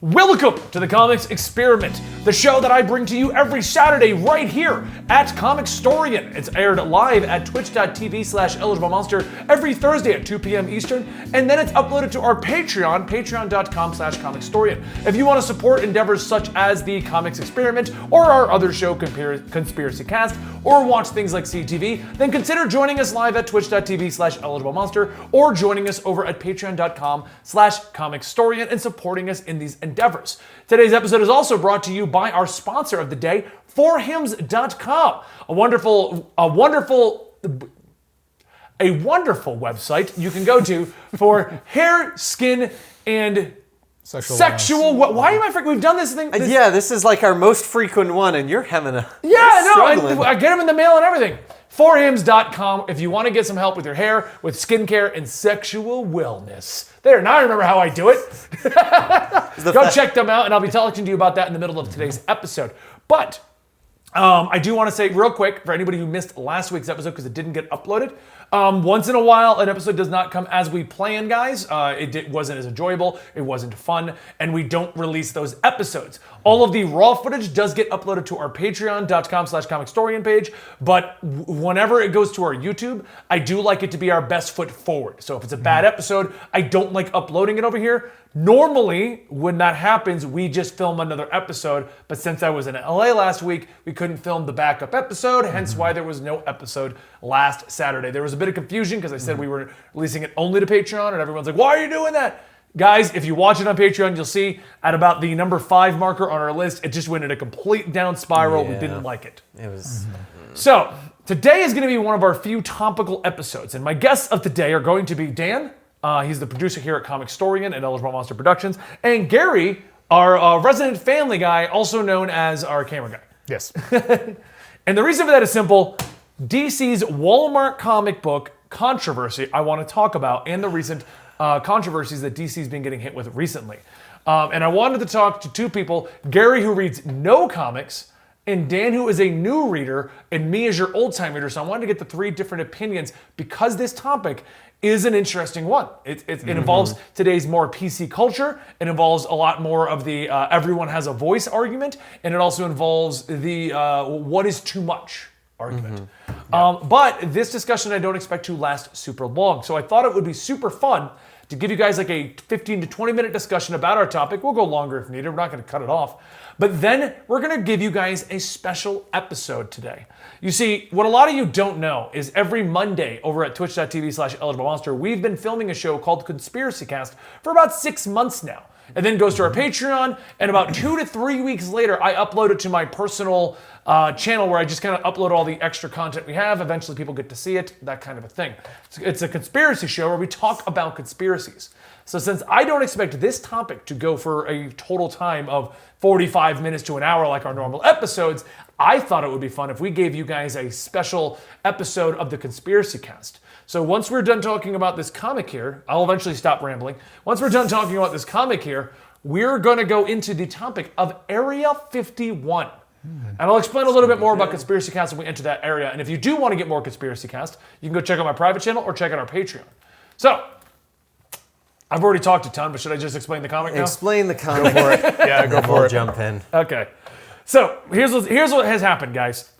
Welcome to the Comics Experiment, the show that I bring to you every Saturday right here at Comicstorian. It's aired live at twitch.tv/eligiblemonster every Thursday at 2 p.m. Eastern, and then it's uploaded to our Patreon, patreon.com/Comicstorian. If you want to support endeavors such as the Comics Experiment or our other show, Conspiracy Cast, or watch things like CTV, then consider joining us live at twitch.tv/eligiblemonster or joining us over at patreon.com/Comicstorian and supporting us in these endeavors. Today's episode is also brought to you by our sponsor of the day, forhims.com, a wonderful website you can go to for hair, skin, and sexual. Why am I freaking? We've done this thing. Yeah, this is like our most frequent one, and you're having a I get them in the mail and everything. Forhims.com if you want to get some help with your hair, with skincare, and sexual wellness. There, now I remember how I do it. Go check them out, and I'll be talking to you about that in the middle of today's episode. But I do want to say real quick, for anybody who missed last week's episode because it didn't get uploaded, once in a while an episode does not come as we plan, guys. It wasn't as enjoyable, it wasn't fun, and we don't release those episodes. All of the raw footage does get uploaded to our patreon.com/Comicstorian page, but whenever it goes to our YouTube, I do like it to be our best foot forward. So if it's a bad episode, I don't like uploading it over here. Normally, when that happens, we just film another episode, but since I was in LA last week, we couldn't film the backup episode, hence why there was no episode last Saturday. There was a bit of confusion because I said we were releasing it only to Patreon, and everyone's like, why are you doing that? Guys, if you watch it on Patreon, you'll see at about the number 5 marker on our list, it just went in a complete down spiral. We didn't like it. It was... So, today is going to be one of our few topical episodes, and my guests of today are going to be Dan. He's the producer here at Comicstorian and Eligible Monster Productions. And Gary, our resident family guy, also known as our camera guy. Yes. And the reason for that is simple. DC's Walmart comic book controversy I want to talk about, and the recent controversies that DC's been getting hit with recently. And I wanted to talk to two people, Gary, who reads no comics, and Dan, who is a new reader, and me as your old-time reader. So I wanted to get the 3 different opinions because this topic is an interesting one. It involves today's more PC culture. It involves a lot more of the everyone has a voice argument, and it also involves the what is too much argument. But this discussion I don't expect to last super long. So I thought it would be super fun to give you guys like a 15 to 20 minute discussion about our topic. We'll go longer if needed. We're not going to cut it off. But then we're going to give you guys a special episode today. You see, what a lot of you don't know is every Monday over at twitch.tv/eligiblemonster, we've been filming a show called Conspiracy Cast for about 6 months now. It then goes to our Patreon, and about 2 to 3 weeks later, I upload it to my personal channel where I just kind of upload all the extra content we have. Eventually people get to see it, that kind of a thing. It's a conspiracy show where we talk about conspiracies. So since I don't expect this topic to go for a total time of 45 minutes to an hour like our normal episodes, I thought it would be fun if we gave you guys a special episode of the Conspiracy Cast. So once we're done talking about this comic here, I'll eventually stop rambling. Once we're done talking about this comic here, we're going to go into the topic of Area 51. And I'll explain a little bit more about Conspiracy Cast when we enter that area. And if you do want to get more Conspiracy Cast, you can go check out my private channel or check out our Patreon. So, I've already talked a ton, but should I just explain the comic now? Explain the comic. Go for it. Yeah, go for it. Jump in. Okay. So, here's what has happened, guys.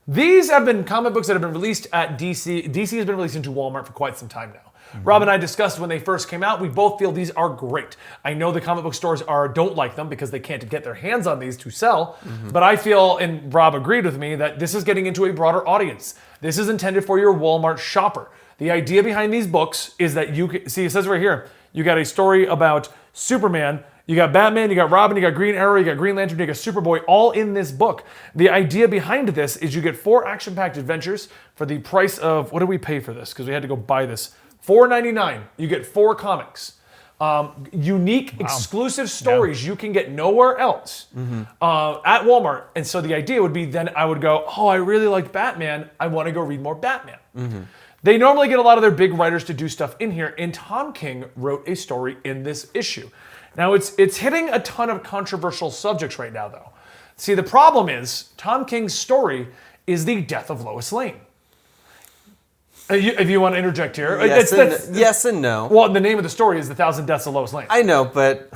These have been comic books that have been released at DC. DC has been released into Walmart for quite some time now. Rob and I discussed when they first came out. We both feel these are great. I know the comic book stores don't like them because they can't get their hands on these to sell. But I feel, and Rob agreed with me, that this is getting into a broader audience. This is intended for your Walmart shopper. The idea behind these books is that you can, see, it says right here, you got a story about Superman, you got Batman, you got Robin, you got Green Arrow, you got Green Lantern, you got Superboy, all in this book. The idea behind this is you get 4 action-packed adventures for the price of, what did we pay for this? Because we had to go buy this. $4.99. You get 4 comics. Unique, exclusive stories you can get nowhere else at Walmart. And so the idea would be then I would go, oh, I really liked Batman. I want to go read more Batman. They normally get a lot of their big writers to do stuff in here, and Tom King wrote a story in this issue. Now, it's hitting a ton of controversial subjects right now, though. See, the problem is Tom King's story is the death of Lois Lane. If you want to interject here. Yes and no. Well, the name of the story is The 1,000 Deaths of Lois Lane. I know, but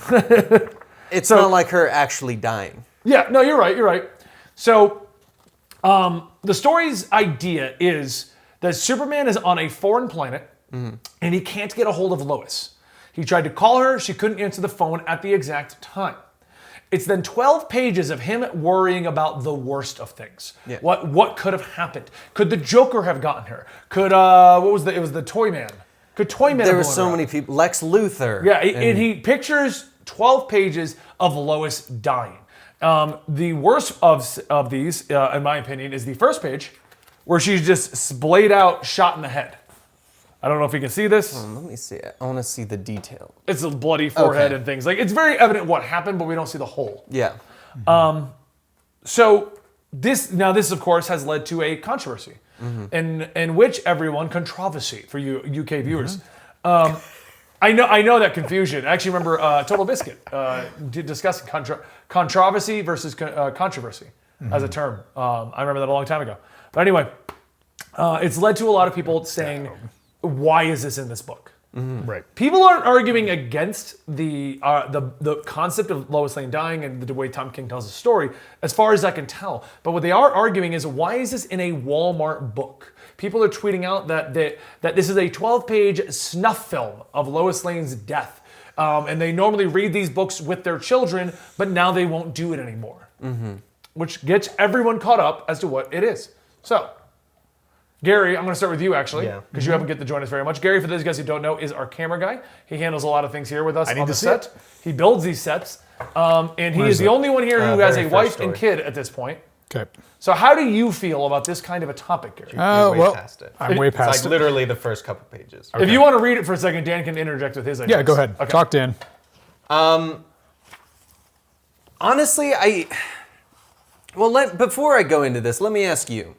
It's not like her actually dying. Yeah, no, you're right. You're right. So, the story's idea is that Superman is on a foreign planet, and he can't get a hold of Lois. He tried to call her. She couldn't answer the phone at the exact time. It's then 12 pages of him worrying about the worst of things. Yeah. What could have happened? Could the Joker have gotten her? Could it was the Toy Man? Could Toy Man? There were so many people. Lex Luthor. Yeah, and he pictures 12 pages of Lois dying. The worst of these, in my opinion, is the first page, where she's just splayed out, shot in the head. I don't know if you can see this. Let me see it. I want to see the detail. It's a bloody forehead Okay. and things. Like, it's very evident what happened, but we don't see the hole. Yeah. So this of course has led to a controversy, in which everyone controversy for you UK viewers. I know that confusion. I actually remember Total Biscuit discussing controversy versus controversy as a term. I remember that a long time ago. But anyway, it's led to a lot of people saying, "Why is this in this book?" Right. People aren't arguing against the concept of Lois Lane dying and the way Tom King tells the story, as far as I can tell. But what they are arguing is, why is this in a Walmart book? People are tweeting out that this is a 12-page snuff film of Lois Lane's death. And they normally read these books with their children, but now they won't do it anymore. Which gets everyone caught up as to what it is. So, Gary, I'm going to start with you, actually, because you haven't get to join us very much. Gary, for those guys who don't know, is our camera guy. He handles a lot of things here with us on the set. He builds these sets. And he is the only one here who has a wife and kid at this point. Okay. So how do you feel about this kind of a topic, Gary? Well, past it. I'm way It's past like it. literally the first couple pages. If you want to read it for a second, Dan can interject with his ideas. Yeah, go ahead. Okay. Talk, Dan. Honestly, before I go into this, let me ask you.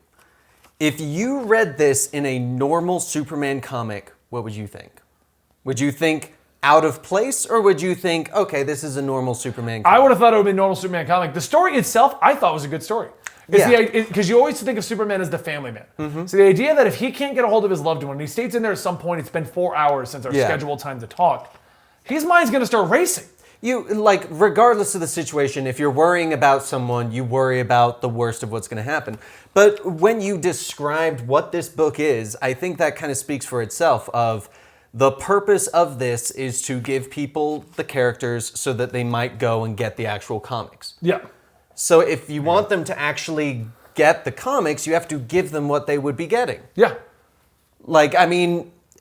If you read this in a normal Superman comic, what would you think? Would you think out of place, or would you think, okay, this is a normal Superman comic? I would have thought it would be a normal Superman comic. The story itself, I thought was a good story. Because you always think of Superman as the family man. So the idea that if he can't get a hold of his loved one, and he states in there at some point, it's been 4 hours since our scheduled time to talk, his mind's going to start racing. Regardless of the situation, if you're worrying about someone, you worry about the worst of what's going to happen. But when you described what this book is, I think that kind of speaks for itself of the purpose of this is to give people the characters so that they might go and get the actual comics. Yeah. So if you want them to actually get the comics, you have to give them what they would be getting. Yeah.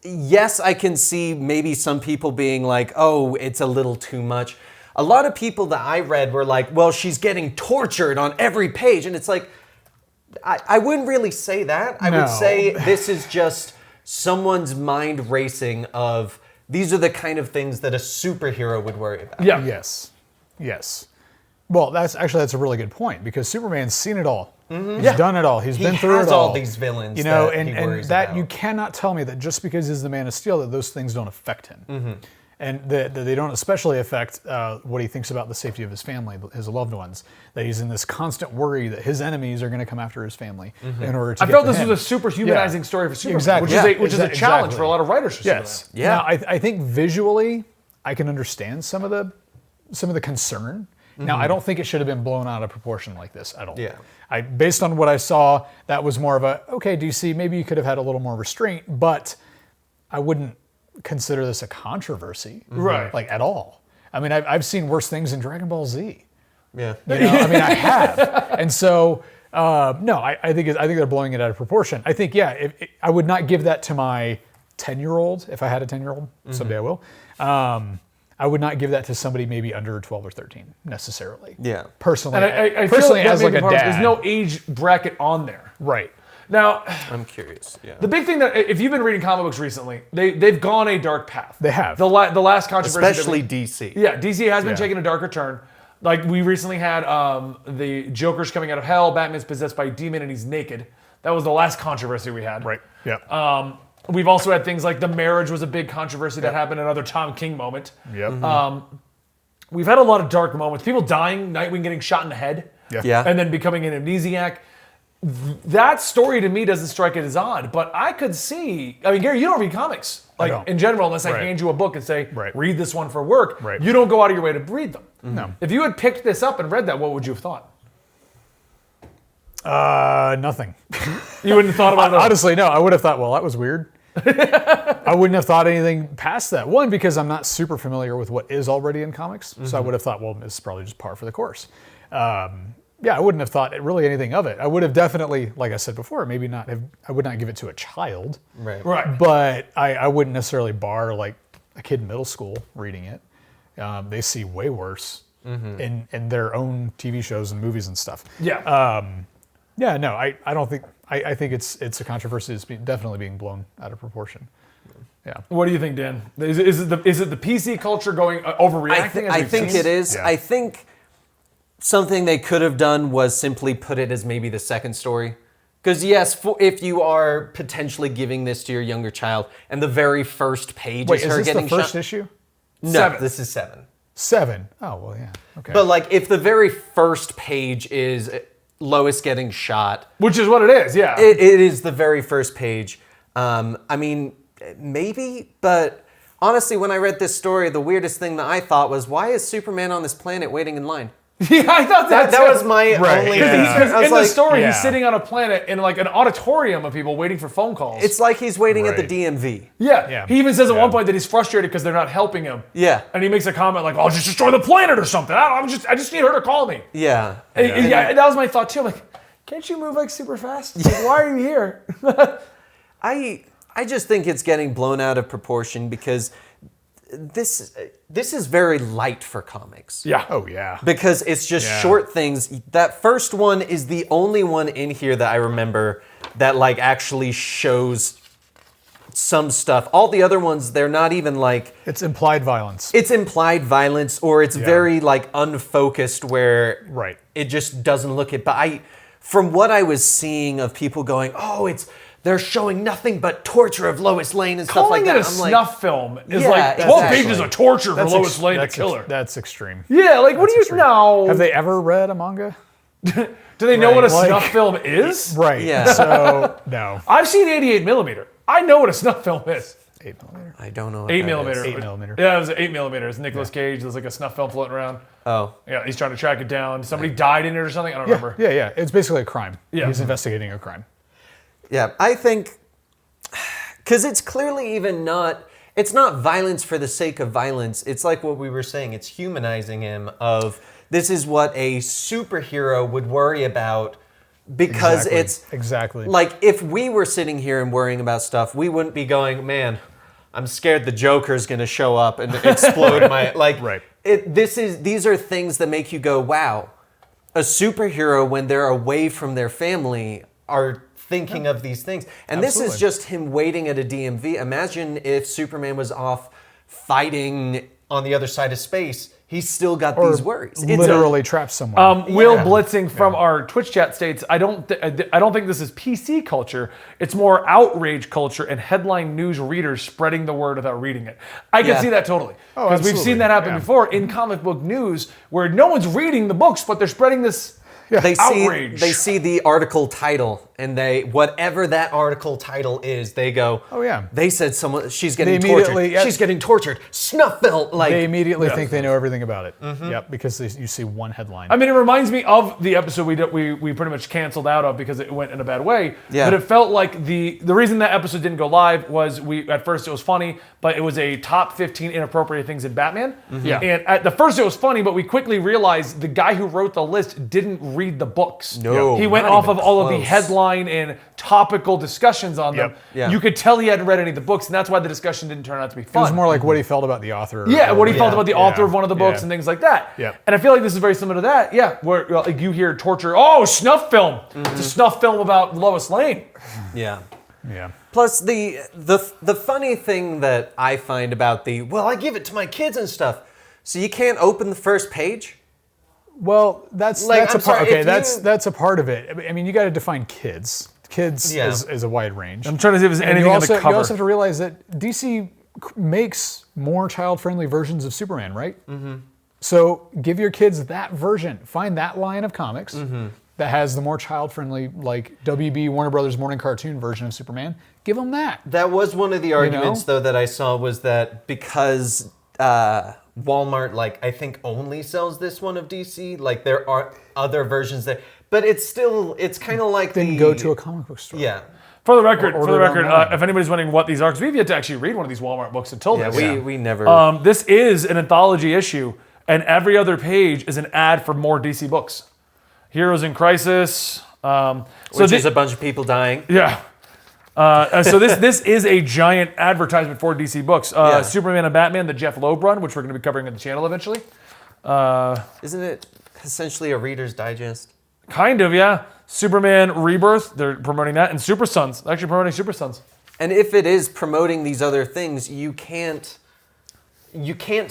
Yes, I can see maybe some people being like, oh, it's a little too much. A lot of people that I read were like, well, she's getting tortured on every page. And it's like, I wouldn't really say that. I would say this is just someone's mind racing of, these are the kind of things that a superhero would worry about. Yeah. Yes. Well, that's a really good point, because Superman's seen it all. He's done it all. He's been through it all. He has all these villains, you know, that he worries that about. you cannot tell me that just because he's the Man of Steel that those things don't affect him, and that they don't especially affect what he thinks about the safety of his family, his loved ones. That he's in this constant worry that his enemies are going to come after his family in order to. I felt this was a super humanizing story for Superman, Exactly. which is a challenge for a lot of writers for Yes. Superman. Yeah. Now, I think visually, I can understand some of the concern. Now, I don't think it should have been blown out of proportion like this at all. Yeah. Based on what I saw, that was more of a, okay, DC, maybe you could have had a little more restraint, but I wouldn't consider this a controversy, Right. Like at all. I mean, I've seen worse things in Dragon Ball Z. Yeah. You know, I mean, I have, and so no, I think they're blowing it out of proportion. I think, I would not give that to my 10-year-old if I had a 10-year-old. Someday I will. I would not give that to somebody maybe under 12 or 13 necessarily. Yeah. Personally, And I personally feel as that like a maybe dad. there's no age bracket on there. Right. Now, I'm curious. Yeah. the big thing that, if you've been reading comic books recently, they've gone a dark path. They have. The last controversy. Especially DC. Yeah, DC has been Yeah. taking a darker turn. Like, we recently had the Joker's coming out of hell, Batman's possessed by a demon and he's naked. That was the last controversy we had. Right. Yeah. We've also had things like the marriage was a big controversy that happened, another Tom King moment. Yep. We've had a lot of dark moments. People dying, Nightwing getting shot in the head. Yeah. And then becoming an amnesiac. that story to me doesn't strike it as odd, but I could see. I mean, Gary, you don't read comics in general unless I hand you a book and say, read this one for work. Right. You don't go out of your way to read them. No. If you had picked this up and read that, what would you have thought? Nothing. You wouldn't have thought about it. Honestly, no. I would have thought, well, that was weird. I wouldn't have thought anything past that. One, because I'm not super familiar with what is already in comics, so I would have thought, well, this is probably just par for the course. Yeah, I wouldn't have thought really anything of it. I would have definitely, like I said before, maybe not have. I would not give it to a child. Right. But I wouldn't necessarily bar like a kid in middle school reading it. They see way worse in their own TV shows and movies and stuff. Yeah. Yeah. No, I don't think. I think it's a controversy that's definitely being blown out of proportion. Yeah. What do you think, Dan? Is it the PC culture going overreacting? I think it is. Yeah. I think something they could have done was simply put it as maybe the second story. Because yes, if you are potentially giving this to your younger child, and the very first page is her getting shot. Wait, is this the first issue? No, 7. this is 7. 7. Oh well, yeah. Okay. But like, if the very first page is Lois getting shot, Which is what it is, yeah. it is the very first page. I mean, maybe, but honestly, when I read this story, the weirdest thing that I thought was, why is Superman on this planet waiting in line? Yeah, I thought that That was my Right. only. Yeah. Because I was in like, the story, yeah. he's sitting on a planet in like an auditorium of people waiting for phone calls. it's like he's waiting at the Right. DMV. Yeah. Yeah. He even says at Yeah. one point that he's frustrated because they're not helping him. Yeah. And he makes a comment like, "Oh, just destroy the planet or something. I just need her to call me." Yeah. And that was my thought too. I'm like, can't you move like super fast? Like, why are you here? I just think it's getting blown out of proportion because this is very light for comics. Yeah. Oh yeah. Because it's just Yeah. short things. That first one is the only one in here that I remember that like actually shows some stuff. All the other ones, they're not even like, It's implied violence. it's implied violence or it's very like unfocused where Right. it just doesn't look it. But from what I was seeing of people going, oh, they're showing nothing but torture of Lois Lane and stuff like Calling that. it a I'm like, snuff film is Yeah, like 12 exactly. pages of torture for That's Lois Lane to that's kill her. That's extreme. Yeah, like what do you extreme. know? Have they ever read a manga? Do they know what a Like- snuff film is? Right. Yeah. So no. I've seen 88 millimeter. I know what a snuff film is. 8mm. I don't know what 8 that millimeter. is. 8mm. Yeah, it was 8 millimeter. It's Nicolas Cage. There's like a snuff film floating around. Oh. Yeah, he's trying to track it down. Somebody died in it or something. I don't remember. Yeah. It's basically a crime. Yeah. He's investigating a crime. Yeah, I think, because it's clearly even not, it's not violence for the sake of violence. It's like what we were saying. It's humanizing him of, this is what a superhero would worry about because Exactly. it's, Exactly. like if we were sitting here and worrying about stuff, we wouldn't be going, man, I'm scared the Joker's going to show up and explode my, like, Right. these are things that make you go, wow, a superhero when they're away from their family are thinking of these things. And this Absolutely. is just him waiting at a DMV. Imagine if Superman was off fighting on the other side of space. He's still got Or these worries. literally trapped someone. Will Yeah. Blitzing from our Twitch chat states, I don't think this is PC culture. It's more outrage culture and headline news readers spreading the word without reading it. I can Yeah. see that totally. Oh, Because we've absolutely. seen that happen Yeah. before in comic book news where no one's reading the books, but they're spreading this They see, outrage. they see the article title and they, whatever that article title is, they go, Oh, yeah. they said someone, she's getting They tortured. immediately- yeah. She's getting tortured. Snuff film. Like, They immediately think they know everything about it. Yep, because you see one headline. I mean, it reminds me of the episode we pretty much canceled out of because it went in a bad way. Yeah. But it felt like the reason that episode didn't go live was at first it was funny, but it was a top 15 inappropriate things in Batman. Yeah. And at the first it was funny, but we quickly realized the guy who wrote the list didn't read the books. No, He went not off even of all of the close. headline and topical discussions on them. Yep. Yeah. You could tell he hadn't read any of the books, and that's why the discussion didn't turn out to be it fun. was more like what he felt about the author. Yeah, or- what he felt Yeah. about the author Yeah. of one of the books Yeah. and things like that. Yeah. And I feel like this is very similar to that. Yeah, where like you hear torture. Oh, snuff film. It's a snuff film about Lois Lane. yeah. Yeah. Plus, the funny thing that I find about well, I give it to my kids and stuff. So you can't open the first page? Well, that's Like, that's I'm a part. sorry, Okay, if that's you- that's a part of it. I mean, you got to define kids. Kids Yeah. is a wide range. I'm trying to see if there's And anything you on the also, cover. you also have to realize that DC makes more child-friendly versions of Superman, right? Mm-hmm. So give your kids that version. Find that line of comics that has the more child-friendly, like WB Warner Brothers morning cartoon version of Superman, give them that. That was one of the arguments, though, that I saw was that because Walmart, like, I think only sells this one of DC, like, there are other versions that, but it's kind of like Then go to a comic book store. Yeah. For the record, Order it online. if anybody's wondering what these are, because we've yet to actually read one of these Walmart books until Yeah, this. we never... This is an anthology issue, and every other page is an ad for more DC books. Heroes in Crisis. which is a bunch of people dying. Yeah. So this is a giant advertisement for DC books. Superman and Batman, the Jeff Loeb run, which we're going to be covering on the channel eventually. Isn't it essentially a Reader's Digest? Kind of, yeah. Superman Rebirth, they're promoting that, and Super Sons, they're actually promoting Super Sons. And if it is promoting these other things, you can't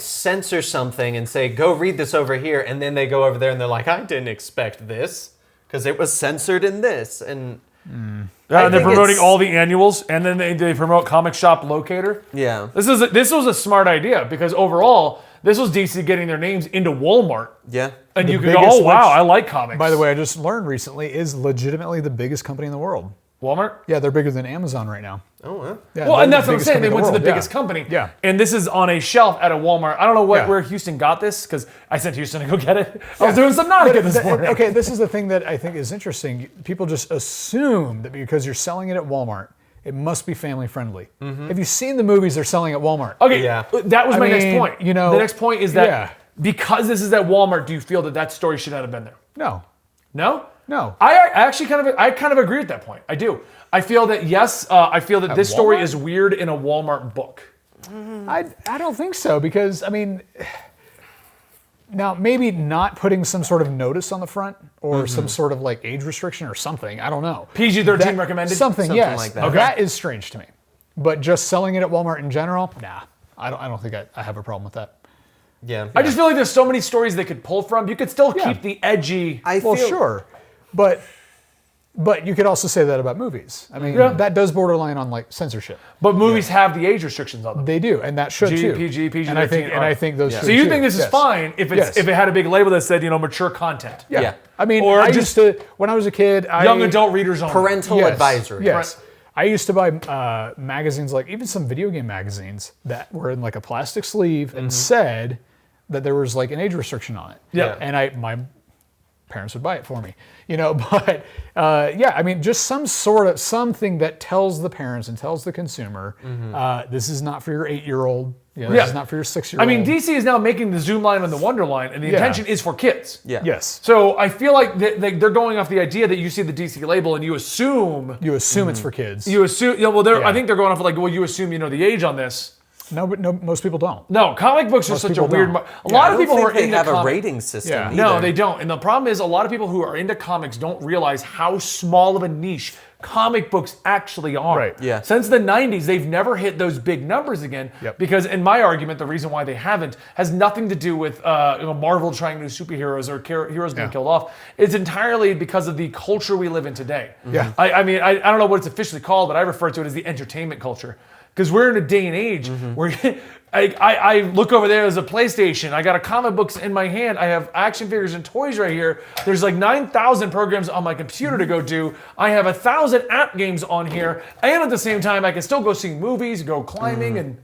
censor something and say, go read this over here, and then they go over there and they're like, I didn't expect this, because it was censored in this. And Yeah, and they're promoting all the annuals, and then they promote Comic Shop Locator. Yeah. This was a smart idea, because overall, this was DC getting their names into Walmart. Yeah. And you could biggest, go, oh wow, which, I like comics. By the way, I just learned recently is legitimately the biggest company in the world. Walmart? Yeah, they're bigger than Amazon right now. Oh, wow. Yeah, Well, they're and the that's what I'm biggest saying. They company in went to the world, biggest company. Yeah. And this is on a shelf at a Walmart. I don't know Yeah. where Houston got this, because I sent Houston to go get it. I was doing Subnautica this morning. Okay, this is the thing that I think is interesting. People just assume that because you're selling it at Walmart, it must be family friendly. Have you seen the movies they're selling at Walmart? Okay, Yeah. that was my next mean, point. you know, the next point is that yeah. because this is at Walmart, do you feel that story should not have been there? No. No? No. I actually kind of agree with that point. I do. I feel that, yes, I feel that this story Walmart? is weird in a Walmart book. I don't think so, because, I mean, now maybe not putting some sort of notice on the front or some sort of like age restriction or something. I don't know. PG-13 recommended? Something, yes. like that. Okay. That is strange to me. But just selling it at Walmart in general, nah. I don't think I have a problem with that. Yeah. I just feel like there's so many stories they could pull from. You could still keep the edgy. Well, sure. But you could also say that about movies. I mean, Yeah. that does borderline on like censorship. But movies have the age restrictions on them. They do, and that should G, too. PG, PG-13 and I think those. Yeah. should So you too. think this is Yes. fine if Yes. it had a big label that said, mature content. Yeah. Yeah. I mean, Or I just used to when I was a kid. Young adult readers only. Parental Yes, advisory. Yes. I used to buy magazines, like even some video game magazines that were in like a plastic sleeve and said that there was like an age restriction on it. Yeah. And my parents would buy it for me, but yeah, I mean, just something that tells the parents and tells the consumer, this is not for your 8-year-old. This is not for your 6-year-old. I mean, DC is now making the Zoom line and the Wonder line, and the intention is for kids. Yeah. Yes. So I feel like they're going off the idea that you see the DC label and you assume. You assume it's for kids. I think they're going off like, well, you assume you know the age on this. No, but most people don't. No, comic books are Most such a people weird. don't. A lot of I don't people who think are they into have a comics. rating system Yeah. either. No, they don't. And the problem is a lot of people who are into comics don't realize how small of a niche comic books actually are. Right. Yeah. Since the 90s, they've never hit those big numbers again. Yep. Because in my argument, the reason why they haven't has nothing to do with Marvel trying to do superheroes or heroes being killed off. It's entirely because of the culture we live in today. Yeah. I mean, I don't know what it's officially called, but I refer to it as the entertainment culture. Because we're in a day and age where I look over there as a PlayStation. I got a comic books in my hand. I have action figures and toys right here. There's like 9,000 programs on my computer to go do. I have 1,000 app games on here. And at the same time, I can still go see movies, go climbing. And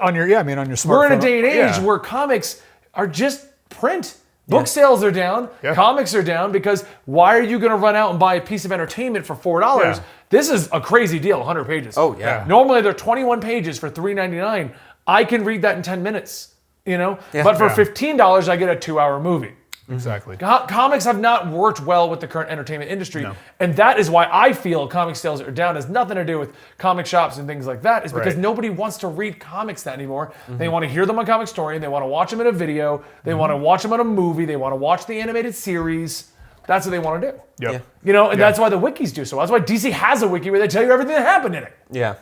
On your smartphone. we're in a day and age Yeah. where comics are just print. Book sales are down. Yeah. Comics are down because why are you going to run out and buy a piece of entertainment for $4? Yeah. This is a crazy deal, 100 pages. Oh, yeah. Normally they're 21 pages for $3.99. I can read that in 10 minutes, Yeah. But for Yeah. $15, I get a 2-hour movie. Exactly. Comics have not worked well with the current entertainment industry. And that is why I feel comic sales are down. It has nothing to do with comic shops and things like that. It's because Right. nobody wants to read comics that anymore. They want to hear them on Comicstorian. They want to watch them in a video. They want to watch them on a movie. They want to watch the animated series. That's what they want to do. Yep. Yeah. And that's why the wikis do so. That's why DC has a wiki where they tell you everything that happened in it. Yeah.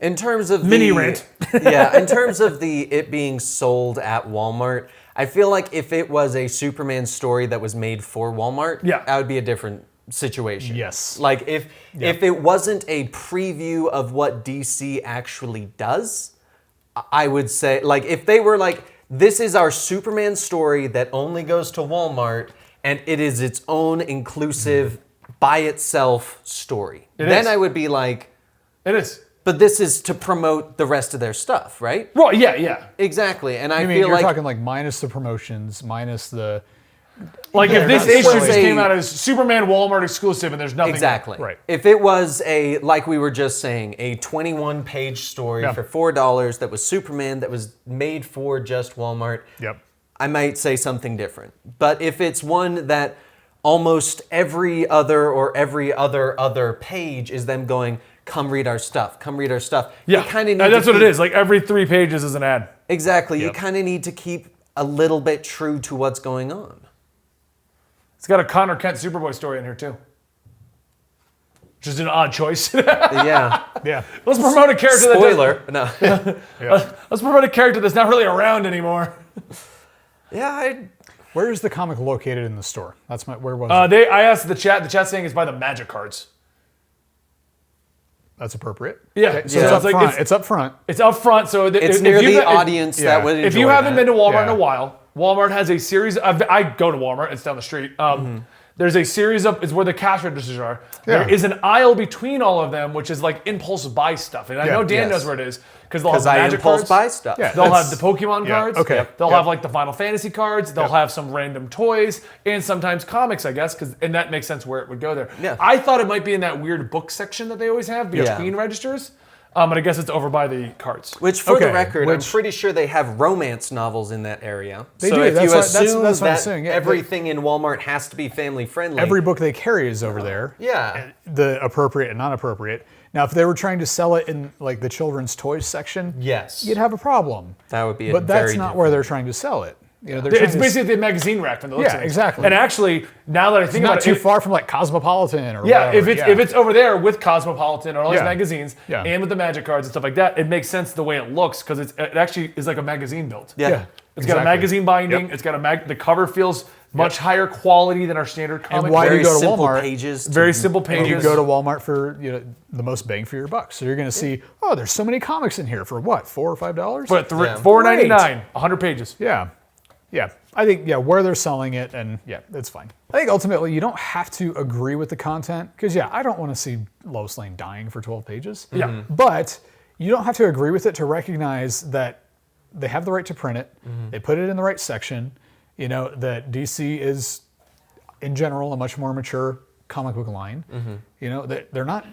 In terms of Mini rant. in terms of it being sold at Walmart, I feel like if it was a Superman story that was made for Walmart, that would be a different situation. Yes. Like if it wasn't a preview of what DC actually does, I would say, like, if they were like, this is our Superman story that only goes to Walmart, and it is its own inclusive, by itself story. Then I would be like, it is. but this is to promote the rest of their stuff, right? Well, yeah. Exactly. And I I mean, feel you're like talking like minus the promotions, minus the. Like if this not issue just necessarily- came out as Superman Walmart exclusive and there's nothing. exactly. Right. If it was like we were just saying, a 21-page story Yeah. for $4 that was Superman that was made for just Walmart, Yep. I might say something different. But if it's one that almost every other page is them going, come read our stuff, come read our stuff. Yeah, You kind of need that's to what it keep- is. Like every 3 pages is an ad. Exactly. You Yep. kind of need to keep a little bit true to what's going on. It's got a Connor Kent Superboy story in here too. Which is an odd choice. Yeah. Yeah. Let's promote a character that Spoiler. No. let's promote a character that's not really around anymore. Yeah, Where is the comic located in the store? That's where was it? I asked the chat. The chat's saying it's by the magic cards. That's appropriate. Yeah. Okay, so Yeah. it's up It's like- front. It's up front. It's up front, so it's if near you've the been- audience yeah. that would enjoy If you haven't been to Walmart in Yeah. a while, Walmart has a series of. I go to Walmart. It's down the street. There's a series of. It's where the cash registers are. Yeah. There is an aisle between all of them, which is like impulse buy stuff. And I Yeah. know Dan Yes. knows where it is because they'll have because the I magic impulse cards. buy stuff. Yeah. They'll That's- have the Pokemon yeah, cards. okay. They'll Yep. have like the Final Fantasy cards. They'll have some random toys and sometimes comics, I guess, and that makes sense where it would go there. Yeah. I thought it might be in that weird book section that they always have between registers. But I guess it's over by the cards. Which, for the Okay, record, I'm which- pretty sure they have romance novels in that area. They so do, if that's you what- that's- assume that's what I'm that saying, yeah, everything in Walmart has to be family friendly, Every book they carry is over there. yeah, The appropriate and non appropriate. Now, if they were trying to sell it in like the children's toys section, yes, you'd have a problem. that would be. But that's very not where they're trying to sell it. You know, they're It's trying to basically the magazine rack from the looks Yeah, of it. exactly. And actually, now that I think not about too it, far from like Cosmopolitan or yeah, whatever. if it's over there with Cosmopolitan or all these Yeah. magazines Yeah. and with the magic cards and stuff like that, it makes sense the way it looks because it actually is like a magazine built. Yeah. Yeah. It's got a Exactly. magazine binding. Yep. It's got the cover feels much higher quality than our standard comic. And why do Very you go to simple Walmart? pages. to- Very simple And you pages. go to Walmart for the most bang for your buck. So you're going to see, oh, there's so many comics in here for what, $4 or $5? but Yeah. $4.99, 100 pages. Yeah. I think where they're selling it, and it's fine. I think ultimately you don't have to agree with the content because I don't want to see Lois Lane dying for 12 pages. Yeah. But you don't have to agree with it to recognize that they have the right to print it. They put it in the right section. You know that DC is, in general, a much more mature comic book line. You know that they're not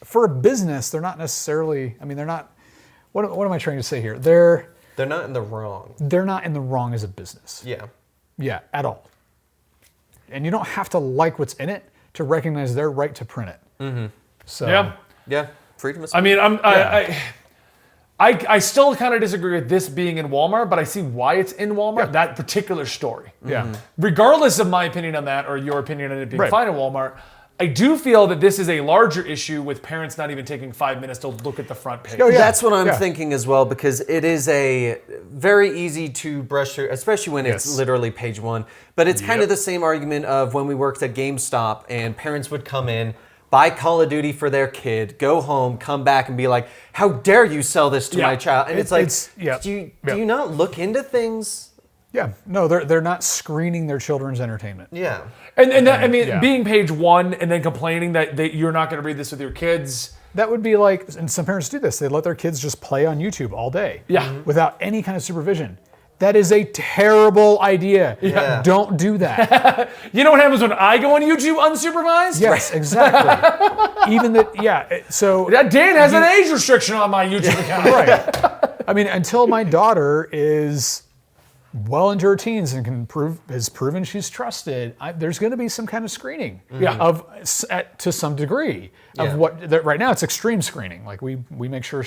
for a business. They're not necessarily. I mean, they're not. What am I trying to say here? They're not in the wrong. They're not in the wrong as a business. Yeah. At all. And you don't have to like what's in it to recognize their right to print it. So Yeah. Freedom of I speech. mean, I still kind of disagree with this being in Walmart, but I see why it's in Walmart, that particular story. Yeah. Regardless of my opinion on that or your opinion on it being Right. fine in Walmart, I do feel that this is a larger issue with parents not even taking 5 minutes to look at the front page. Oh, yeah. That's what I'm Yeah. thinking as well, because it is a very easy to brush through, especially when it's Yes. literally page one. But it's kind Yep. of the same argument of when we worked at GameStop and parents would come in, buy Call of Duty for their kid, go home, come back and be like, how dare you sell this to Yeah. my child? And it's like, do Yep. you not look into things? Yeah. No, they're not screening their children's entertainment. Yeah. And that, I mean, Yeah. being page one and then complaining that you're not going to read this with your kids. That would be like, and some parents do this, they let their kids just play on YouTube all day. Yeah. Without any kind of supervision. That is a terrible idea. Yeah. Don't do that. You know what happens when I go on YouTube unsupervised? Yes, exactly. Even that, so. That Dan has an age restriction on my YouTube account. Right. I mean, until my daughter is well into her teens and has proven she's trusted, there's going to be some kind of screening to some degree of Yeah. what that right now it's extreme screening. Like we make sure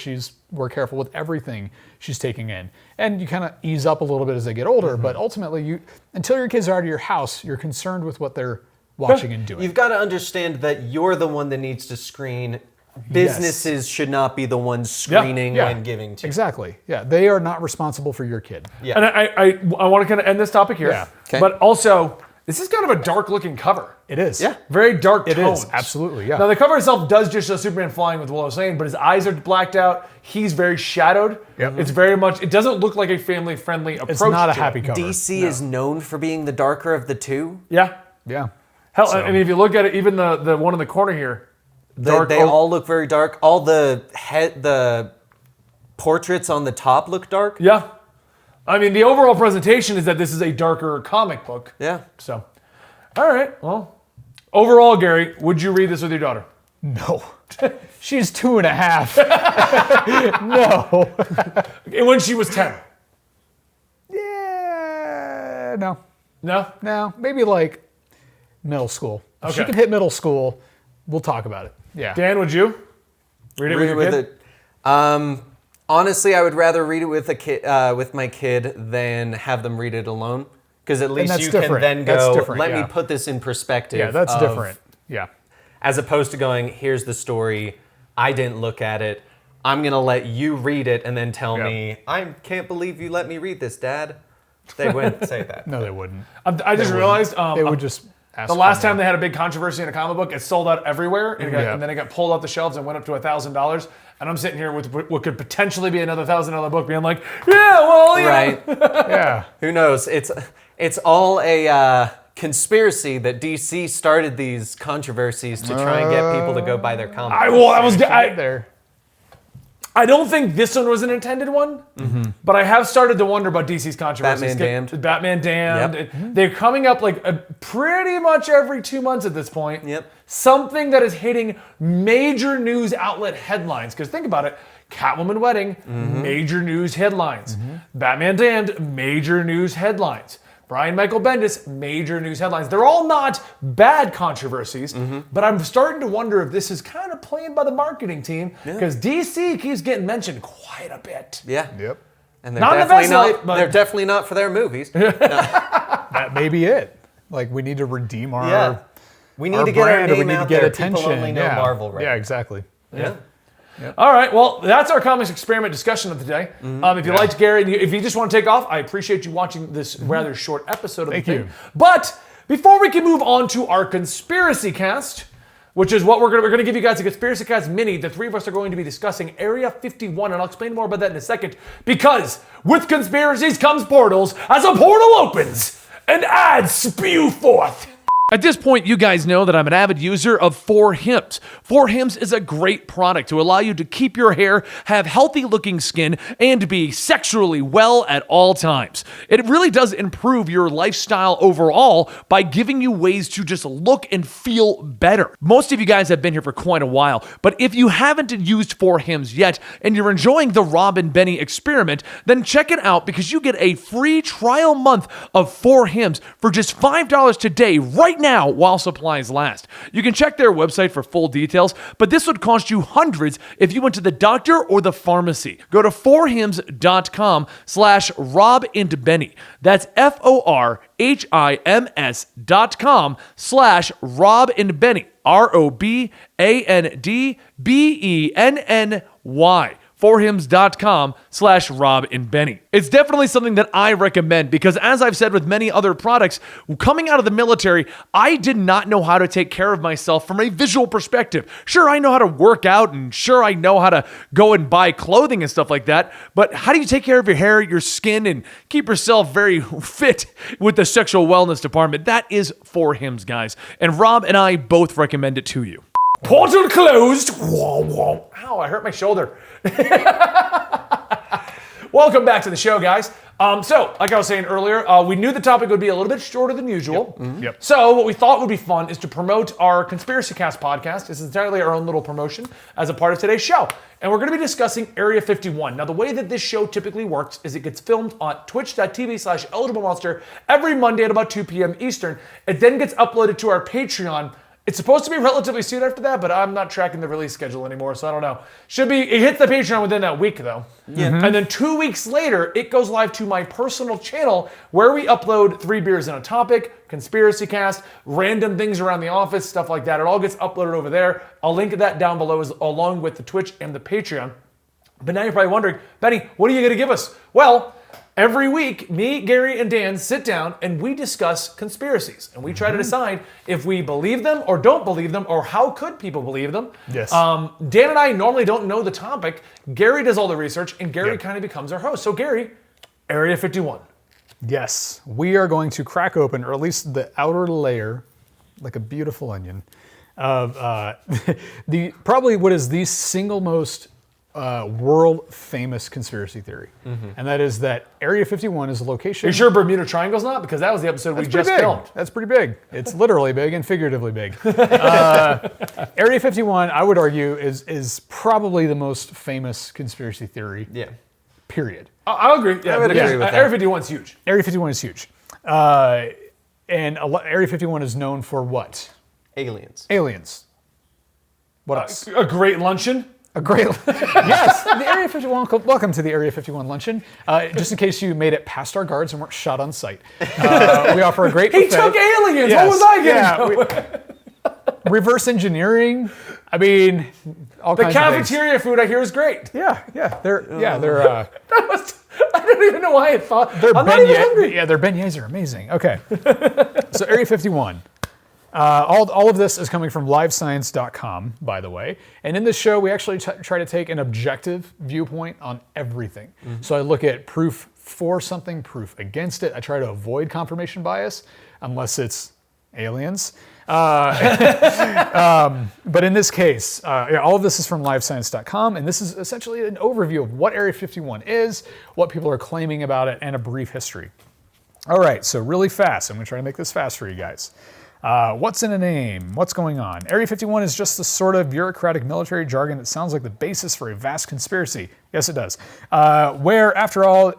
we're careful with everything she's taking in, and you kind of ease up a little bit as they get older. But ultimately, until your kids are out of your house, you're concerned with what they're watching and doing. You've got to understand that you're the one that needs to screen. Businesses should not be the ones screening when giving to. Exactly. Yeah, they are not responsible for your kid. Yeah. And I want to kind of end this topic here. Yeah. Okay. But also, This is kind of a dark-looking cover. It is. Yeah. Very dark tones. It is, absolutely, yeah. Now, the cover itself does just show Superman flying with Lois Lane, but his eyes are blacked out. He's very shadowed. Yep. It's very much, it doesn't look like a family-friendly approach. It's not a to happy it. cover. DC is known for being the darker of the two. Yeah. Yeah. Hell, So- I mean, if you look at it, even the one in the corner here, They all look very dark. All the portraits on the top look dark. Yeah. I mean, the overall presentation is that this is a darker comic book. Yeah. So, all right. Well, overall, Gary, would you read this with your daughter? No. She's 2.5. No. And when she was 10? Yeah. No. No? No. Maybe like middle school. If she Okay. can hit middle school, we'll talk about it. Yeah. Dan, would you? Read it with your kid? Honestly, I would rather read it with a kid, with my kid, than have them read it alone. Because at least that's you can different. then That's go, different, let me yeah. put this in perspective. Yeah, that's of- different. Yeah. As opposed to going, here's the story, I didn't look at it, I'm going to let you read it and then tell Yeah. me, I can't believe you let me read this, Dad. They wouldn't say that. No, they wouldn't. I just realized They would just ask the for last more. time they had a big controversy in a comic book, it sold out everywhere, and, Yeah. and then it got pulled off the shelves and went up to $1,000. And I'm sitting here with what could potentially be another $1,000 book, being like, yeah, well, yeah. Right? Yeah. Who knows? It's all a conspiracy that DC started these controversies to try and get people to go buy their comics. I don't think this one was an intended one, but I have started to wonder about DC's controversies. Batman Damned. Batman Damned. Yep. They're coming up like pretty much every 2 months at this point. Yep. Something that is hitting major news outlet headlines. Because think about it. Catwoman wedding, major news headlines. Batman Damned, major news headlines. Brian Michael Bendis, major news headlines. They're all not bad controversies, but I'm starting to wonder if this is kind of playing by the marketing team, because DC keeps getting mentioned quite a bit. Yeah. Yep. And they're Not in the definitely best not, light, but- they're definitely not for their movies. That may be it. Like, we need to redeem our, Yeah. We need our to get our brand, or we name need to out get there. attention. People only know yeah. Marvel right Yeah, now. exactly. Yeah. All right, well, that's our comics experiment discussion of the day. If you liked Gary, and if you just want to take off, I appreciate you watching this rather short episode of Thank the thing. you. But before we can move on to our conspiracy cast, which is what we're going to give you guys a conspiracy cast mini. The three of us are going to be discussing Area 51, and I'll explain more about that in a second. Because with conspiracies comes portals, as a portal opens and ads spew forth. At this point, you guys know that I'm an avid user of 4Hims. 4Hims is a great product to allow you to keep your hair, have healthy looking skin, and be sexually well at all times. It really does improve your lifestyle overall by giving you ways to just look and feel better. Most of you guys have been here for quite a while, but if you haven't used 4Hims yet and you're enjoying the Rob and Benny experiment, then check it out because you get a free trial month of 4Hims for just $5 today, right now while supplies last. You can check their website for full details, but this would cost you hundreds if you went to the doctor or the pharmacy. Go to 4hims.com/Rob and Benny. That's FORHIMS.com/Rob and Benny. ROBANDBENNY. 4hims.com/Rob and Benny. It's definitely something that I recommend because, as I've said with many other products, coming out of the military, I did not know how to take care of myself from a visual perspective. Sure, I know how to work out, and sure, I know how to go and buy clothing and stuff like that, but how do you take care of your hair, your skin, and keep yourself very fit with the sexual wellness department? That is 4Hims, guys. And Rob and I both recommend it to you. Portal closed. Whoa, whoa. Ow, I hurt my shoulder. Welcome back to the show, guys. So, like I was saying earlier, we knew the topic would be a little bit shorter than usual. Yep. So, what we thought would be fun is to promote our Conspiracy Cast podcast. This is entirely our own little promotion as a part of today's show. And we're going to be discussing Area 51. Now, the way that this show typically works is it gets filmed on twitch.tv/EligibleMonster every Monday at about 2 p.m. Eastern. It then gets uploaded to our Patreon. It's supposed to be relatively soon after that, but I'm not tracking the release schedule anymore, so I don't know. It hits the Patreon within that week, though. Yeah. And then 2 weeks later, it goes live to my personal channel where we upload 3 Beers and a Topic, Conspiracy Cast, random things around the office, stuff like that. It all gets uploaded over there. I'll link that down below along with the Twitch and the Patreon. But now you're probably wondering, Benny, what are you going to give us? Well, Every week, me, Gary, and Dan sit down and we discuss conspiracies. And we try to decide if we believe them or don't believe them, or how could people believe them. Yes. Dan and I normally don't know the topic. Gary does all the research, and Gary kind of becomes our host. So Gary, Area 51. Yes, we are going to crack open, or at least the outer layer, like a beautiful onion, of the probably what is the single most world famous conspiracy theory, and that is that Area 51 is a location. Are you sure Bermuda Triangle's not? Because that was the episode we just filmed. That's pretty big. It's literally big and figuratively big. Area 51, I would argue, is probably the most famous conspiracy theory. Yeah. Period. I'll agree. Yeah, I would agree with that. Area 51 is huge. Area 51 is huge. And Area 51 is known for what? Aliens. Aliens. What else? A great luncheon. A great, yes, the Area 51, welcome to the Area 51 luncheon. Just in case you made it past our guards and weren't shot on sight. We offer a great He buffet. took aliens. Yes, What was I getting? Reverse engineering. I mean, all The kinds of things. cafeteria food I hear is great. They're That was, I don't even know why I thought. their I'm not even hungry. their beignets are amazing. Okay, so Area 51. All of this is coming from livescience.com, by the way. And in this show, we actually try to take an objective viewpoint on everything. So I look at proof for something, proof against it. I try to avoid confirmation bias, unless it's aliens. But in this case, all of this is from livescience.com, and this is essentially an overview of what Area 51 is, what people are claiming about it, and a brief history. All right, so really fast. I'm going to try to make this fast for you guys. What's in a name? What's going on? Area 51 is just the sort of bureaucratic military jargon that sounds like the basis for a vast conspiracy. Yes, it does. Where, after all,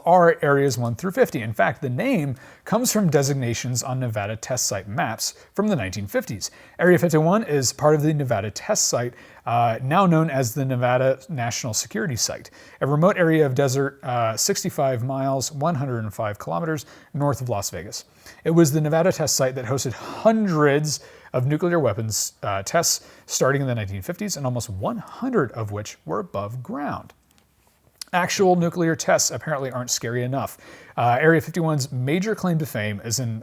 are areas 1 through 50. In fact, the name comes from designations on Nevada test site maps from the 1950s. Area 51 is part of the Nevada test site, now known as the Nevada National Security Site, a remote area of desert 65 miles, 105 kilometers north of Las Vegas. It was the Nevada test site that hosted hundreds of nuclear weapons tests starting in the 1950s, and almost 100 of which were above ground. Actual nuclear tests apparently aren't scary enough. Area 51's major claim to fame is an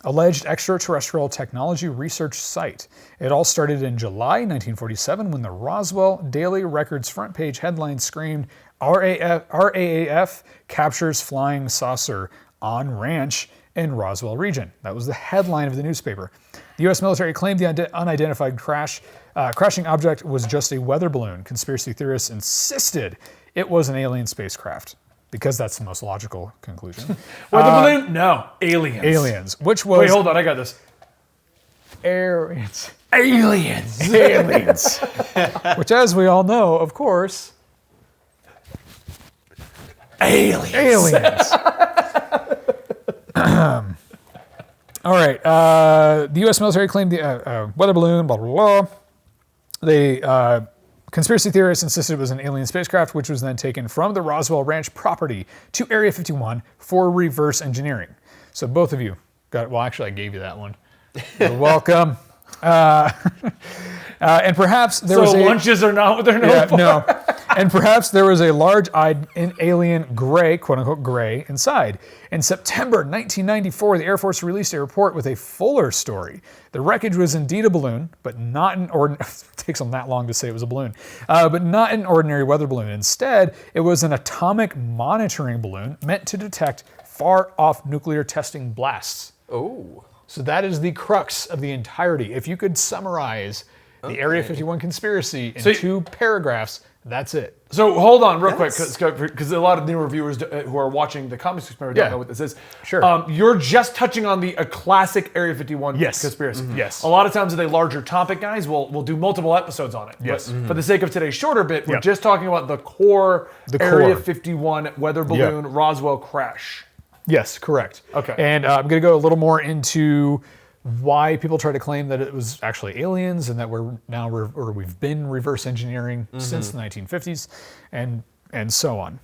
alleged extraterrestrial technology research site. It all started in July 1947 when the Roswell Daily Record's front page headline screamed, RAAF captures flying saucer on ranch in Roswell region. That was the headline of the newspaper. The U.S. military claimed the unidentified crashing object was just a weather balloon. Conspiracy theorists insisted it was an alien spacecraft, because that's the most logical conclusion. Weather balloon? No. Aliens. Aliens, which was... Wait, hold on. I got this. Aliens. Aliens. Aliens. Which, as we all know, of course... Aliens. Aliens. All right. The U.S. military claimed the weather balloon, blah, blah, blah. The conspiracy theorists insisted it was an alien spacecraft, which was then taken from the Roswell Ranch property to Area 51 for reverse engineering. So both of you got, well, actually, I gave you that one. You're welcome. And perhaps there was lunches are not what they're known for. No. And perhaps there was a large-eyed alien gray, quote-unquote gray, inside. In September 1994, the Air Force released a report with a fuller story. The wreckage was indeed a balloon, but not an ordinary... It takes them that long to say it was a balloon. But not an ordinary weather balloon. Instead, it was an atomic monitoring balloon meant to detect far-off nuclear testing blasts. Oh. So that is the crux of the entirety. If you could summarize the Area 51 conspiracy in 2 paragraphs, that's it. So hold on real quick, because a lot of newer viewers who are watching the Comicstorian don't know what this is. Sure. You're just touching on a classic Area 51 Yes. conspiracy. Mm-hmm. Yes. A lot of times with a larger topic, guys, we'll do multiple episodes on it. Yes. But for the sake of today's shorter bit, we're Yep. just talking about the core The Area core. 51 weather balloon Roswell crash. Yes, correct. Okay. And I'm going to go a little more into why people try to claim that it was actually aliens and that we've been reverse engineering since the 1950s and so on.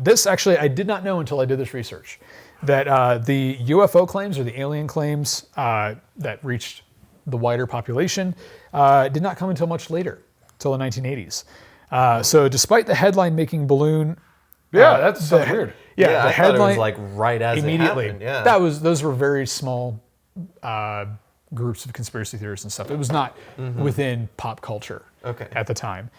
This actually, I did not know until I did this research, that the UFO claims or the alien claims that reached the wider population did not come until much later, until the 1980s. So despite the headline-making balloon, Yeah, that's so weird. yeah, I the thought it headline was like right as immediately. it happened. Yeah. Those were very small groups of conspiracy theorists and stuff. It was not within pop culture at the time.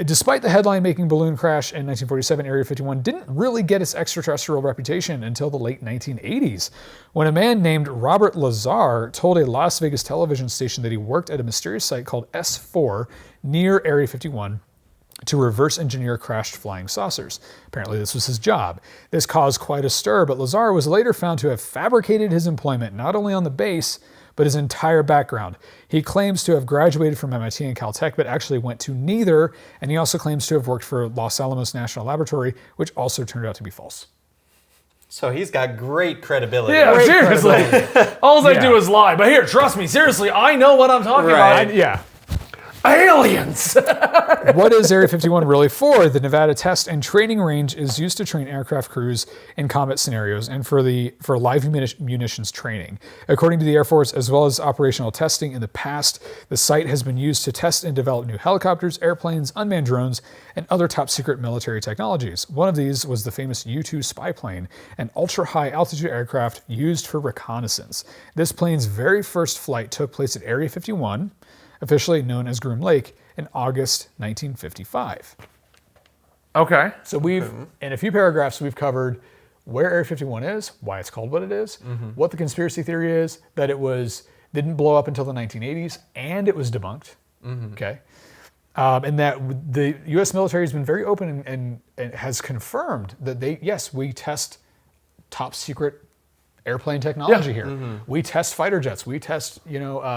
Despite the headline-making balloon crash in 1947, Area 51 didn't really get its extraterrestrial reputation until the late 1980s, when a man named Robert Lazar told a Las Vegas television station that he worked at a mysterious site called S4 near Area 51 to reverse engineer crashed flying saucers. Apparently this was his job. This caused quite a stir, but Lazar was later found to have fabricated his employment not only on the base, but his entire background. He claims to have graduated from MIT and Caltech, but actually went to neither, and he also claims to have worked for Los Alamos National Laboratory, which also turned out to be false. So he's got great credibility. Yeah, Great seriously. All I do is lie. But here, trust me, seriously, I know what I'm talking about. Yeah. Aliens! What is Area 51 really for? The Nevada Test and Training Range is used to train aircraft crews in combat scenarios and for live munitions training. According to the Air Force, as well as operational testing in the past, the site has been used to test and develop new helicopters, airplanes, unmanned drones, and other top-secret military technologies. One of these was the famous U-2 spy plane, an ultra-high altitude aircraft used for reconnaissance. This plane's very first flight took place at Area 51, officially known as Groom Lake, in August 1955. Okay. So in a few paragraphs, we've covered where Area 51 is, why it's called what it is, what the conspiracy theory is, that it didn't blow up until the 1980s, and it was debunked. Okay. And that the U.S. military has been very open and has confirmed that we test top secret airplane technology here. We test fighter jets. We test,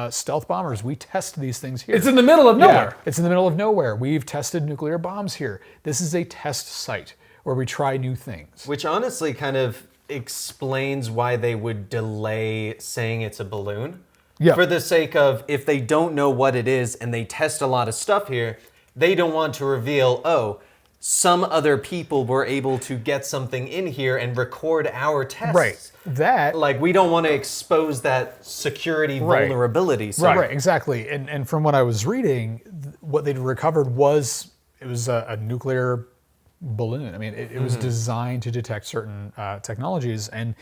stealth bombers. We test these things here. It's in the middle of nowhere. It's in the middle of nowhere. We've tested nuclear bombs here. This is a test site where we try new things. Which honestly kind of explains why they would delay saying it's a balloon. Yeah. For the sake of, if they don't know what it is and they test a lot of stuff here, they don't want to reveal, some other people were able to get something in here and record our tests. Right. We don't want to expose that security vulnerability. So. Right, exactly. And from what I was reading, what they'd recovered was a nuclear balloon. I mean, it was designed to detect certain technologies, and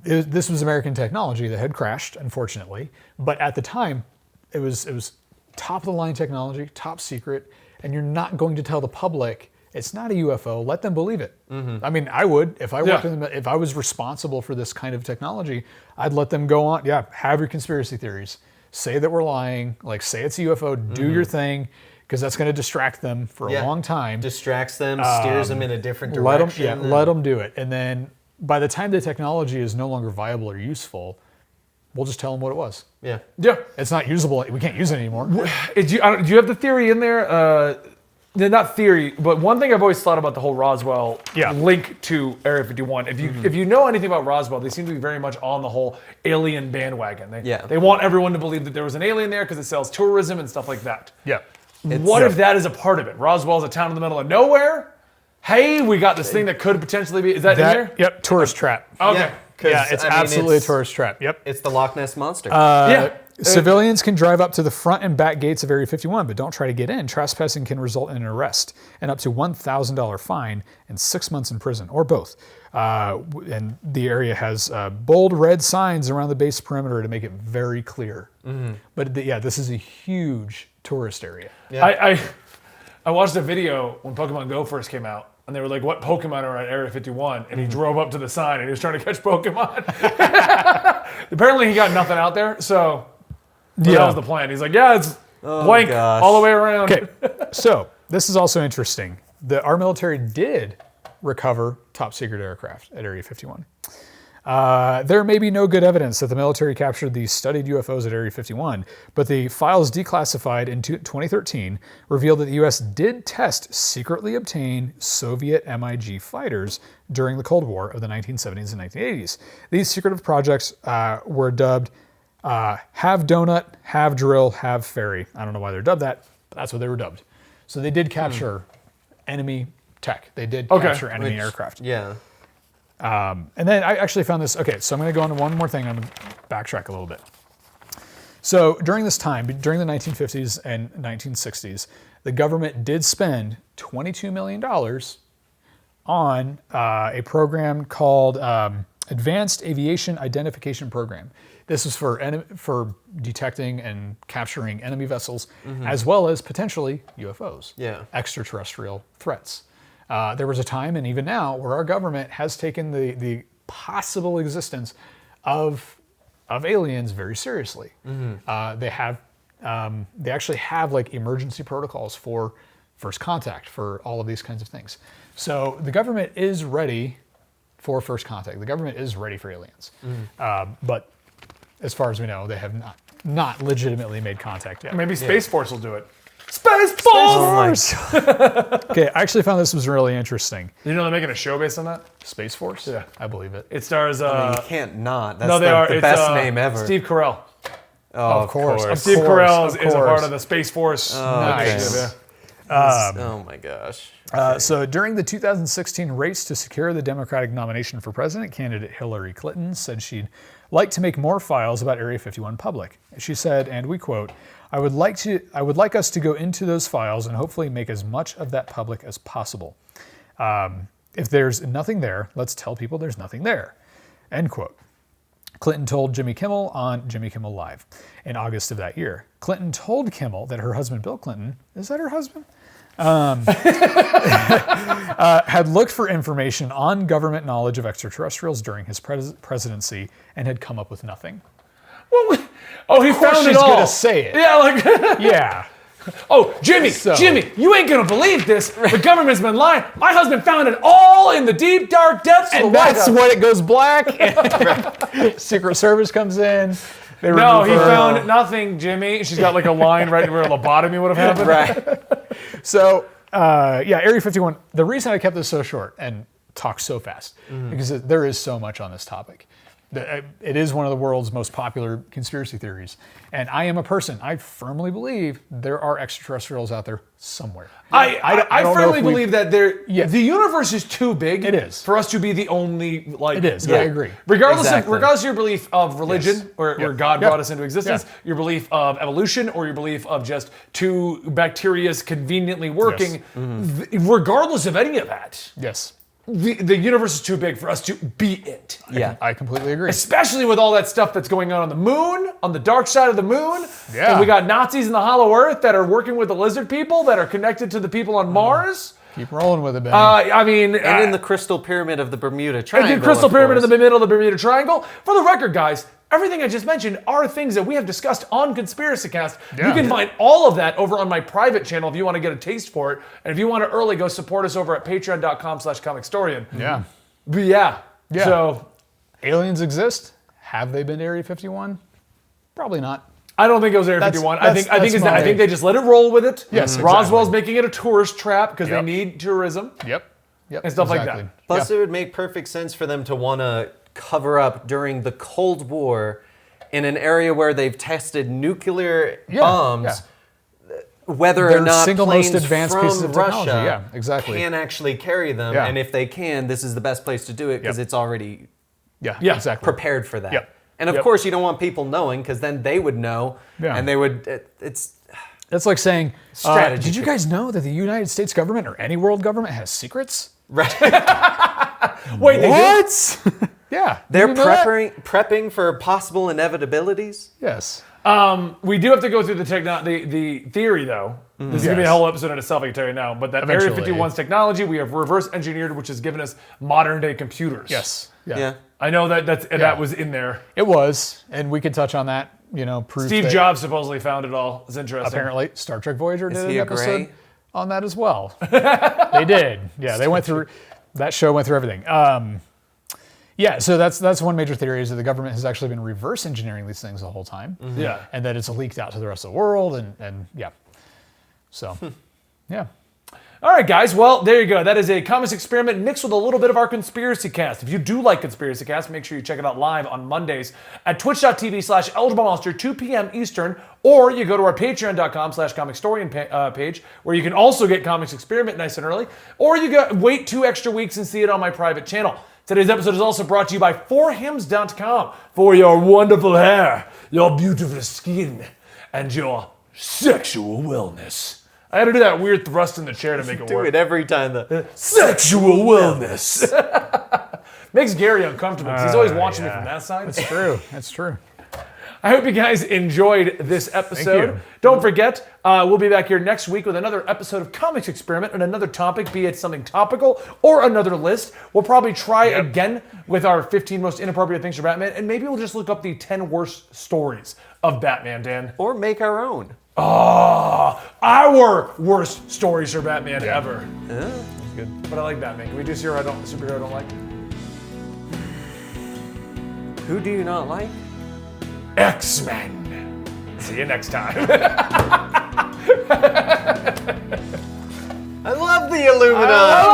this was American technology that had crashed, unfortunately. But at the time, it was top of the line technology, top secret. And you're not going to tell the public it's not a UFO. Let them believe it. I mean, I would if I worked if I was responsible for this kind of technology. I'd let them go on. Yeah, have your conspiracy theories. Say that we're lying. Say it's a UFO. Do your thing, because that's going to distract them for a long time. Distracts them, steers them in a different direction. Let them do it. And then by the time the technology is no longer viable or useful, we'll just tell them what it was. Yeah. It's not usable. We can't use it anymore. Do you have the theory in there? Not theory, but one thing I've always thought about the whole Roswell link to Area 51. If you know anything about Roswell, they seem to be very much on the whole alien bandwagon. They want everyone to believe that there was an alien there because it sells tourism and stuff like that. Yeah. What if that is a part of it? Roswell's a town in the middle of nowhere. Hey, we got this thing that could potentially be. Is that in there? Yep. Tourist trap. Okay. Yeah, it's absolutely a tourist trap. Yep. It's the Loch Ness Monster. Civilians can drive up to the front and back gates of Area 51, but don't try to get in. Trespassing can result in an arrest and up to $1,000 fine and 6 months in prison, or both. And the area has bold red signs around the base perimeter to make it very clear. But this is a huge tourist area. Yeah. I watched a video when Pokemon Go first came out. And they were like, what Pokemon are at Area 51? And he drove up to the sign and he was trying to catch Pokemon. Apparently he got nothing out there, so that was the plan. He's like, it's blank all the way around. Okay, so this is also interesting. Our military did recover top secret aircraft at Area 51. There may be no good evidence that the military captured the studied UFOs at Area 51, but the files declassified in 2013 revealed that the U.S. did test secretly obtained Soviet MiG fighters during the Cold War of the 1970s and 1980s. These secretive projects were dubbed Have Donut, Have Drill, Have Ferry. I don't know why they're dubbed that, but that's what they were dubbed. So they did capture enemy tech. They did capture enemy aircraft. Yeah. And then I actually found this. Okay, so I'm going to go on to one more thing. I'm going to backtrack a little bit. So during this time, during the 1950s and 1960s, the government did spend $22 million on a program called Advanced Aviation Identification Program. This was for detecting and capturing enemy vessels, as well as potentially UFOs, extraterrestrial threats. There was a time, and even now, where our government has taken the possible existence of aliens very seriously. They actually have like emergency protocols for first contact for all of these kinds of things. So the government is ready for first contact. The government is ready for aliens, but as far as we know, they have not legitimately made contact yet. Maybe Space Force will do it. Space Force! Okay, I actually found this was really interesting. You know they're making a show based on that? Space Force? Yeah. I believe it. It stars... I mean, you can't not. That's they the best name ever. Steve Carell. Oh, Of course. Steve Carell is a part of the Space Force. Nice. Oh my gosh. So during the 2016 race to secure the Democratic nomination for president, candidate Hillary Clinton said she'd like to make more files about Area 51 public. She said, and we quote, I would like us to go into those files and hopefully make as much of that public as possible. If there's nothing there, let's tell people there's nothing there. End quote. Clinton told Jimmy Kimmel on Jimmy Kimmel Live in August of that year. Clinton told Kimmel that her husband, Bill Clinton, is that her husband? Had looked for information on government knowledge of extraterrestrials during his presidency and had come up with nothing. Well, he found it all. She's gonna say it. Yeah, like... Yeah. Oh, Jimmy, you ain't gonna believe this. The government's been lying. My husband found it all in the deep, dark depths of the White House. And that's when it goes black. Secret Service comes in. No, he found nothing, Jimmy. She's got like a line right where a lobotomy would have happened. Right. So, Area 51, the reason I kept this so short and talked so fast, because there is so much on this topic. It is one of the world's most popular conspiracy theories. And I am a person, I firmly believe there are extraterrestrials out there somewhere. I firmly believe that the universe is too big It is. for us to be the only, like... It is, I agree. Regardless of your belief of religion, where God brought us into existence, Yeah. your belief of evolution, or your belief of just two bacterias conveniently working, regardless of any of that, Yes. the universe is too big for us to be it. Yeah. I completely agree. Especially with all that stuff that's going on the moon, on the dark side of the moon. Yeah. And we got Nazis in the Hollow Earth that are working with the lizard people that are connected to the people on Mars. Keep rolling with it, Ben. And in the crystal pyramid of the Bermuda Triangle. And the crystal pyramid in the middle of the Bermuda Triangle. For the record, guys, everything I just mentioned are things that we have discussed on Conspiracy Cast. Yeah. You can find all of that over on my private channel if you want to get a taste for it. And if you want to early, go support us over at patreon.com/Comicstorian. Yeah. But yeah. So aliens exist. Have they been to Area 51? Probably not. I don't think it was Area 51. I think they just let it roll with it. Yes, Roswell's making it a tourist trap because they need tourism. Yep. And stuff like that. Plus, it would make perfect sense for them to want to cover up during the Cold War in an area where they've tested nuclear bombs. Whether or not single planes most advanced pieces from of technology. Russia can actually carry them, and if they can, this is the best place to do it because it's already exactly prepared for that. Yep. And of course, you don't want people knowing because then they would know, and they would. It's That's like saying, strategy. did you guys know that the United States government or any world government has secrets? right. Wait, they did? What? Yeah. They're You didn't know that? prepping for possible inevitabilities. Yes. We do have to go through the theory, though. This is going to be a whole episode in itself, I can tell you now. But that Area 51's technology, we have reverse engineered, which has given us modern day computers. Yes. Yeah. I know that was in there. It was, and we could touch on that. Proof Steve that Jobs supposedly found it all. It's interesting. apparently Star Trek Voyager did he an a episode gray? on that as well. They did. Yeah, they went through that show. Went through everything. Yeah, so that's one major theory is that the government has actually been reverse engineering these things the whole time. Yeah. And that it's leaked out to the rest of the world, and yeah. So, yeah. All right, guys. Well, there you go. That is a comics experiment mixed with a little bit of our Conspiracy Cast. If you do like Conspiracy Cast, make sure you check it out live on Mondays at twitch.tv/EligibleMonster, 2 p.m. Eastern, or you go to our patreon.com/Comicstorian page, where you can also get Comics Experiment nice and early, or you wait 2 extra weeks and see it on my private channel. Today's episode is also brought to you by forhims.com for your wonderful hair, your beautiful skin, and your sexual wellness. I had to do that weird thrust in the chair to make it Do work. it every time. Sexual wellness. Makes Gary uncomfortable because he's always watching me from that side. That's true. That's true. I hope you guys enjoyed this episode. you. Don't forget, we'll be back here next week with another episode of Comics Experiment and another topic, be it something topical or another list. We'll probably try again with our 15 most inappropriate things for Batman, and maybe we'll just look up the 10 worst stories of Batman, Dan. Or make our own. Our worst stories for Batman ever. Yeah. Good. But I like Batman. Can we do superhero I don't like? Who do you not like? X-Men. See you next time. I love the Illuminati.